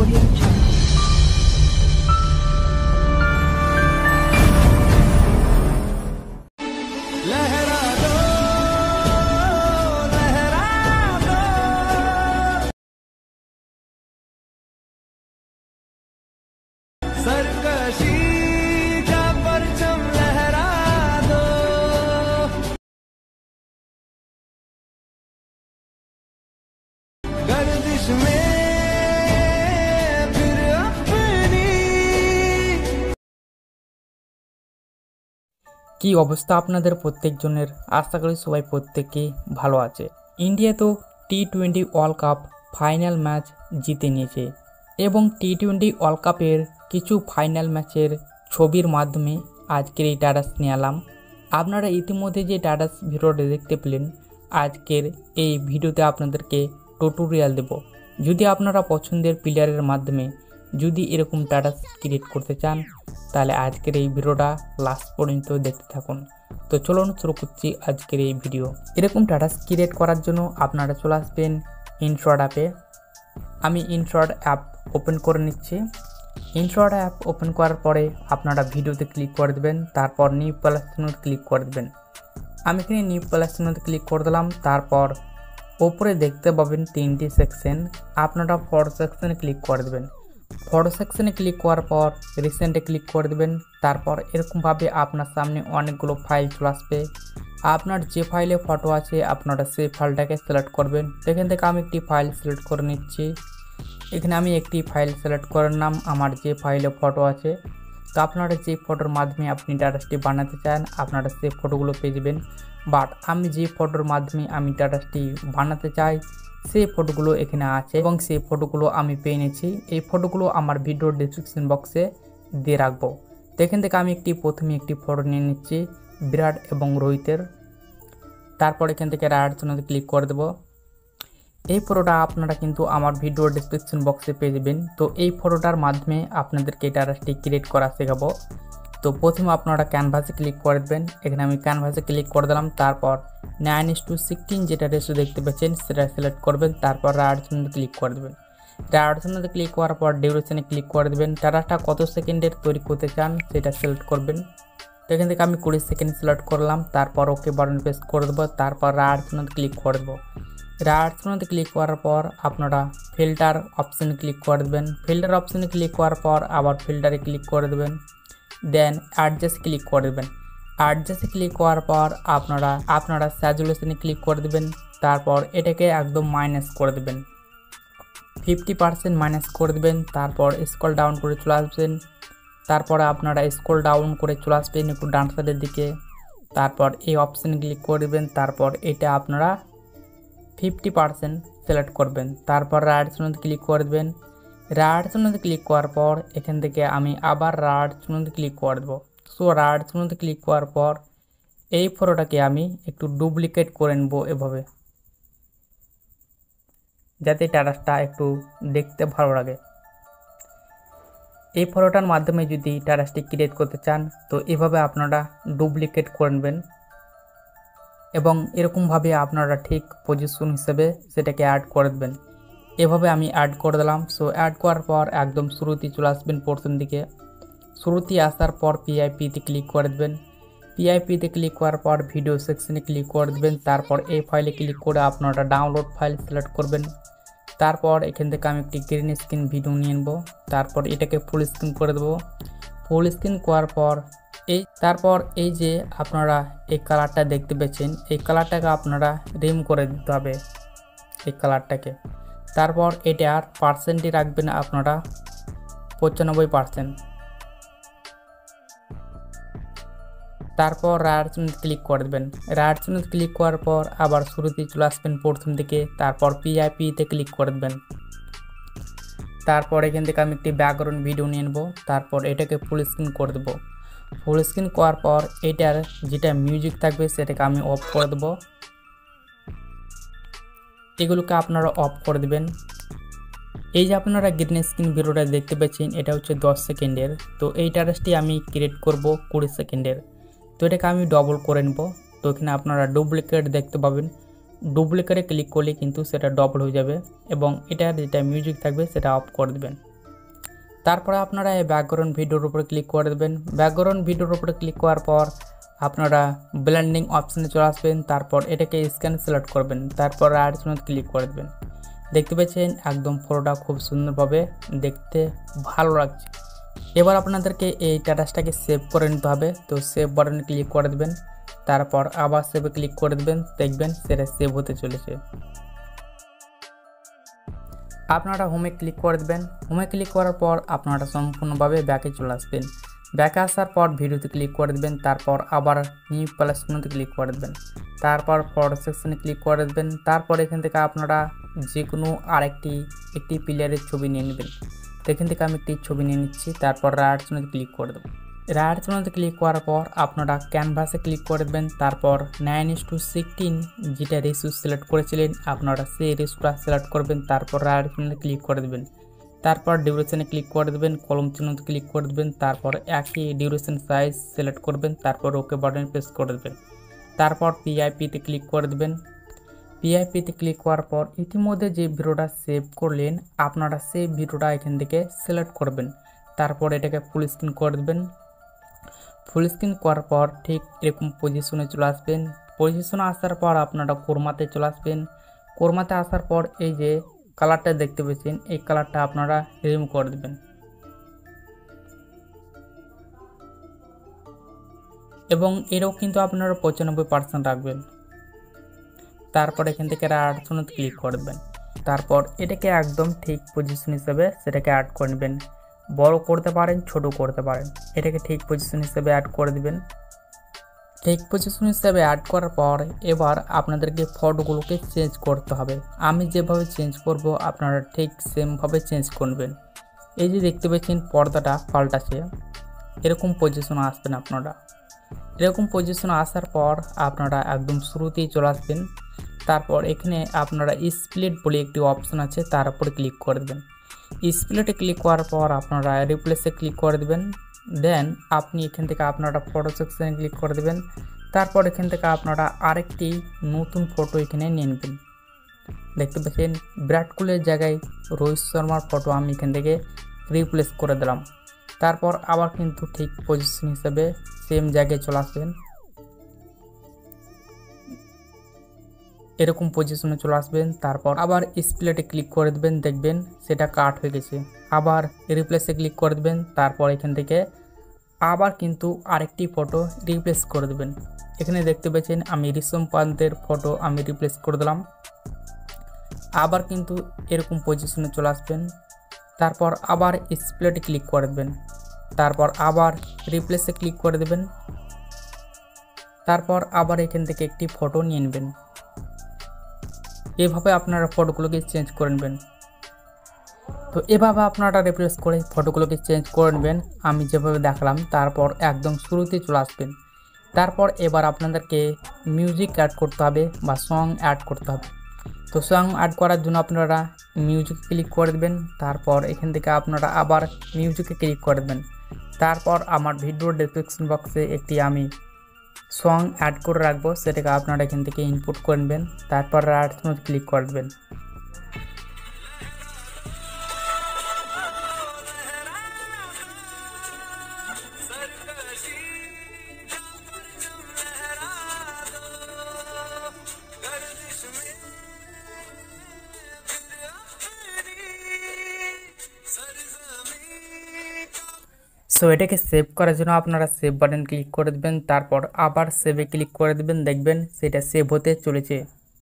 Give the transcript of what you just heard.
Audio Jungle. गर्दिश में फिर अपनी কি অবস্থা আপনাদের প্রত্যেকজনের? আশা করি সবাই প্রত্যেকেই ভালো আছে। ইন্ডিয়া তো টি-20 ওয়ার্ল্ড কাপ ফাইনাল ম্যাচ জিতে নিয়েছে এবং টি-20 ওয়ার্ল্ড কাপের কিছু ফাইনাল ম্যাচের ছবির মাধ্যমে আজকের এই টাটাস নিয়ে এলাম। আপনারা ইতিমধ্যে যে টাটাস ভিডিওটা দেখতে পেলেন, আজকের এই ভিডিওতে আপনাদেরকে টিউটোরিয়াল দেব। যদি আপনারা পছন্দের প্লেয়ারের মাধ্যমে যদি এরকম টাটাস ক্রিয়েট করতে চান, তাহলে আজকের এই ভিডিওটা লাস্ট পর্যন্ত দেখতে থাকুন। তো চলুন শুরু করছি আজকের এই ভিডিও। এরকম টাটাস ক্রিয়েট করার জন্য আপনারা চলে আসবেন ইনশর্ট অ্যাপে। আমি ইনশর্ট অ্যাপ ওপেন করে নিচ্ছি। ইনশর্ট অ্যাপ ওপেন করার পরে আপনারা ভিডিওতে ক্লিক করে দেবেন, তারপর নিউ প্লাস চিহ্নতে ক্লিক করে দেবেন। আমি এখানে নিউ প্লাস চিহ্নতে ক্লিক করে দিলাম। তারপর ওপরে দেখতে পাবেন 3টি সেকশন, আপনারা ফটো সেকশনে ক্লিক করে দেবেন। ফটো সেকশনে ক্লিক করার পর রিসেন্টে ক্লিক করে দেবেন। তারপর এরকমভাবে আপনার সামনে অনেকগুলো ফাইল চলে আসবে। আপনার যে ফাইলে ফটো আছে আপনারা সেই ফাইলটাকে সিলেক্ট করবেন। এখান থেকে আমি একটি ফাইল সিলেক্ট করে নিচ্ছি। এখানে আমি একটি ফাইল সিলেক্ট করে নিলাম আমার যে ফাইলে ফটো আছে। তো আপনারা যে ফটোর মাধ্যমে আপনি টাটাসটি বানাতে চান আপনারা সেই ফটোগুলো পেয়ে যাবেন। বাট আমি যে ফটোর মাধ্যমে আমি টাটাসটি বানাতে চাই সেই ফটোগুলো এখানে আছে এবং সেই ফটোগুলো আমি পেয়ে নিয়েছি। এই ফটোগুলো আমার ভিডিওর ডেসক্রিপশন বক্সে দিয়ে রাখবো। তো এখান থেকে আমি প্রথমে একটি ফটো নিয়ে নিচ্ছি বিরাট এবং রোহিতের। তারপর এখান থেকে রাইট চিহ্নতে ক্লিক করে দেবো। এই ফটোটা আপনারা কিন্তু আমার ভিডিওর ডেসক্রিপশন বক্সে পেয়ে যাবেন। তো এই ফটোটার মাধ্যমে আপনাদেরকে টাটাসটি ক্রিয়েট করা শেখাবো। তো প্রথমে আপনারা ক্যানভাসে ক্লিক করে দেবেন। এখানে আমি ক্যানভাসে ক্লিক করে দিলাম। তারপর 9:16 যেটা রেশিও দেখতে পাচ্ছেন সেটা সিলেক্ট করবেন। তারপর রাইট চিহ্নতে ক্লিক করে দেবেন। রাইট চিহ্নতে ক্লিক করার পর ডিউরেশনে ক্লিক করে দেবেন। টাটাসটা কত সেকেন্ডের তৈরি করতে চান সেটা সিলেক্ট করবেন। তো এখান থেকে আমি 20 সেকেন্ড সিলেক্ট করলাম। তারপর ওকে বাটন প্রেস করে দেবো। তারপর রাইট চিহ্নতে ক্লিক করে দেবো। রাইট চিহ্নতে ক্লিক করার পর আপনারা ফিল্টার অপশানে ক্লিক করে দেবেন। ফিল্টার অপশানে ক্লিক করার পর আবার ফিল্টারে ক্লিক করে দেবেন। দেন অ্যাডজাস্ট ক্লিক করে দেবেন। অ্যাডজাস্টে ক্লিক করার পর আপনারা স্যাচুরেশনে ক্লিক করে দেবেন। তারপর এটাকে একদম মাইনাস করে দেবেন, 50% মাইনাস করে দেবেন। তারপর স্ক্রল ডাউন করে চলে আসবেন। তারপরে আপনারা স্ক্রল ডাউন করে চলে আসবেন একটু ডান সাইডের দিকে। তারপর এই অপশানে ক্লিক করে দেবেন। তারপর এটা আপনারা 50% সিলেক্ট করবেন। তারপর রাইট চিহ্নতে ক্লিক করে দেবেন। রাইট চিহ্নতে ক্লিক করার পর এখান থেকে আমি আবার রাইট চিহ্নতে ক্লিক করে দেবো। সো রাইট চিহ্নতে ক্লিক করার পর এই ফটোটাকে আমি একটু ডুপ্লিকেট করে নেব এভাবে, যাতে টাটাসটা একটু দেখতে ভালো লাগে। এই ফটোটার মাধ্যমে যদি টাটাসটি ক্রিয়েট করতে চান তো এভাবে আপনারা ডুপ্লিকেট করে নেবেন এবং এরকমভাবে আপনারা ঠিক পজিশন হিসেবে সেটাকে অ্যাড করে দেবেন। এভাবে আমি অ্যাড করে দিলাম। সো অ্যাড করার পর একদম শুরুতে চলে আসবেন প্রথম দিকে। শুরুতে আসার পর পিআইপিতে ক্লিক করে দেবেন। পিআইপিতে ক্লিক করার পর ভিডিও সেকশনে ক্লিক করে দেবেন। তারপর এই ফাইলে ক্লিক করে আপনারা ডাউনলোড ফাইল সিলেক্ট করবেন। তারপর এখান থেকে আমি একটি গ্রিন স্ক্রিন ভিডিও নিয়ে নেব। তারপর এটাকে ফুল স্ক্রিন করে দেবো। ফুল স্ক্রিন করার পর তারপর এই যে আপনারা এই কালারটা দেখতে পেয়েছেন এই কালারটাকে আপনারা রিমুভ করে দিতে হবে এই কালারটাকে। তারপর এটার পার্সেন্টই রাখবেন আপনারা 95%। তারপর রাইট চিহ্নতে ক্লিক করে দেবেন। রাইট চিহ্নতে ক্লিক করার পর আবার শুরুতে চলে আসবেন প্রথম দিকে। তারপর পিআইপিতে ক্লিক করে দেবেন। তারপর এখান থেকে আমি একটি ব্যাকগ্রাউন্ড ভিডিও নিয়ে নেব। তারপর এটাকে ফুল স্ক্রিন করে দেবো। ফুল স্ক্রিন করার পর এটার যেটা মিউজিক থাকবে সেটাকে আমি অফ করে দেবো। এগুলোকে আপনারা অফ করে দেবেন। এই যে আপনারা গ্রিন স্ক্রিন ভিডিওটা দেখতে পাচ্ছেন এটা হচ্ছে 10 সেকেন্ডের। তো এই টাটাসটি আমি ক্রিয়েট করব 20 সেকেন্ডের। তো এটাকে আমি ডবল করে নেব। তো এখানে আপনারা ডুপ্লিকেট দেখতে পাবেন। ডুপ্লিকেটে ক্লিক করলে কিন্তু সেটা ডবল হয়ে যাবে এবং এটার যেটা মিউজিক থাকবে সেটা অফ করে দেবেন। তারপরে আপনারা এই ব্যাকগ্রাউন্ড ভিডিওর উপরে ক্লিক করে দেবেন। ব্যাকগ্রাউন্ড ভিডিওর উপরে ক্লিক করার পর আপনারা ব্লেন্ডিং অপশানে চলে আসবেন। তারপর এটাকে স্ক্যান সিলেক্ট করবেন, তারপর রাইট সাইডে ক্লিক করে দেবেন। দেখতে পাচ্ছেন একদম ফটোটা খুব সুন্দরভাবে দেখতে ভালো লাগছে। এবার আপনাদেরকে এই স্ট্যাটাসটাকে সেভ করে নিতে হবে। তো সেভ বাটনে ক্লিক করে দেবেন, তারপর আবার সেভে ক্লিক করে দেবেন, দেখবেন সেটা সেভ হতে চলেছে। আপনারা হোমে ক্লিক করে দেবেন। হোমে ক্লিক করার পর আপনারা সম্পূর্ণভাবে ব্যাকে চলে আসবেন। ব্যাকে আসার পর ভিডিওতে ক্লিক করে দেবেন, তারপর আবার নিউ প্লাসতে ক্লিক করে দেবেন, তারপর ফটো সেকশনে ক্লিক করে দেবেন। তারপর এখান থেকে আপনারা যে কোনো একটি প্লেয়ারের ছবি নিয়ে নেবেন। তো এখান থেকে আমি একটি ছবি নিয়ে নিচ্ছি, তারপর রাইট সাইডে ক্লিক করে দেবো। রাইট সাইডে ক্লিক করার পর আপনারা ক্যানভাসে ক্লিক করে দেবেন, তারপর 9:16 যেটা রেশিও সিলেক্ট করেছিলেন আপনারা সেই রেশিওটা সিলেক্ট করবেন, তারপর রাইট সাইডে ক্লিক করে দেবেন। তারপর ডিউরেশনে ক্লিক করে দেবেন, কলম চিহ্নতে ক্লিক করে দেবেন, তারপর একই ডিউরেশন সাইজ সিলেক্ট করবেন, তারপর ওকে বাটনে প্রেস করে দেবেন। তারপর পিআইপিতে ক্লিক করে দেবেন। পিআইপিতে ক্লিক করার পর ইতিমধ্যে যে ভিডিওটা সেভ করলেন আপনারা সেই ভিডিওটা এখান থেকে সিলেক্ট করবেন, তারপর এটাকে ফুল স্ক্রিন করে দেবেন। ফুল স্ক্রিন করার পর ঠিক এরকম পজিশনে চলে আসবেন। পজিশনে আসার পর আপনারা ক্রোমাতে চলে আসবেন। ক্রোমাতে আসার পর এই যে কালারটা দেখতে পাচ্ছেন এই কালারটা আপনারা রিমুভ করে দেবেন এবং এরও কিন্তু আপনারা 95% রাখবেন। তারপর এখান থেকে রাইট সাইডে ক্লিক করে দেবেন, তারপর এটাকে একদম ঠিক পজিশন হিসেবে সেটাকে অ্যাড করে নেবেন। বড় করতে পারেন, ছোট করতে পারেন, এটাকে ঠিক পজিশন হিসেবে অ্যাড করে দিবেন। ঠিক পজিশন হিসেবে অ্যাড করার পর এবার আপনাদেরকে ফটোগুলোকে চেঞ্জ করতে হবে। আমি যেভাবে চেঞ্জ করব আপনারা ঠিক সেমভাবে চেঞ্জ করবেন। এই যে দেখতে পাচ্ছেন পর্দাটা পাল্টাছে, এরকম পজিশনে আসবেন আপনারা। এরকম পজিশনে আসার পর আপনারা একদম শুরুতেই চলে আসবেন। তারপর এখানে আপনারা স্প্লিট বলে একটি অপশন আছে, তার উপরে ক্লিক করে দেবেন। স্প্লিটে ক্লিক করার পর আপনারা রিপ্লেসে ক্লিক করে দেবেন। দেন আপনি এখান থেকে আপনারা ফটো সেকশনে ক্লিক করে দেবেন। তারপর এখান থেকে আপনারা আরেকটি নতুন ফটো এখানে নিয়ে নেবেন। দেখতে পাচ্ছেন বিরাট কোহলির জায়গায় রোহিত শর্মার ফটো আমি এখান থেকে রিপ্লেস করে দিলাম। তারপর আবার কিন্তু ঠিক পজিশন হিসেবে সেম জায়গায় চলে আসবেন, এরকম পজিশনে চলে আসবেন। তারপর আবার স্প্লিটে ক্লিক করে দেবেন, দেখবেন সেটা কাট হয়ে গেছে। আবার রিপ্লেসে ক্লিক করে দেবেন, তারপর এখান থেকে আবার কিন্তু আরেকটি ফটো রিপ্লেস করে দেবেন। এখানে দেখতে পাচ্ছেন আমি ঋষভ পান্তের ফটো আমি রিপ্লেস করে দিলাম। আবার কিন্তু এরকম পজিশনে চলে আসবেন, তারপর আবার স্প্লিটে ক্লিক করে দেবেন, তারপর আবার রিপ্লেসে ক্লিক করে দেবেন, তারপর আবার এখান থেকে একটি ফটো নিয়ে নেবেন। এভাবে আপনারা ফটোগুলোকে চেঞ্জ করে নেবেন। তো এভাবে আপনারা রিপ্লেস করে ফটোগুলোকে চেঞ্জ করে নেবেন আমি যেভাবে দেখালাম। তারপর একদম শুরুতে চলে আসবেন। তারপর এবার আপনাদেরকে মিউজিক অ্যাড করতে হবে বা সং অ্যাড করতে হবে। তো সং অ্যাড করার জন্য আপনারা মিউজিক ক্লিক করে দেবেন, তারপর এখান থেকে আপনারা আবার মিউজিকে ক্লিক করে দেবেন। তারপর আমার ভিডিওর ডেসক্রিপশন বক্সে একটি আমি সং অ্যাড করে রাখবো, সেটাকে আপনারা এখান থেকে ইনপুট করে নেবেন। তারপর রাইট সাইডে ক্লিক করে দেবেন। সো এটাকে সেভ করার জন্য আপনারা সেভ বাটন ক্লিক করে দেবেন, তারপর আবার সেভে ক্লিক করে দেবেন, দেখবেন সেটা সেভ হতে চলেছে।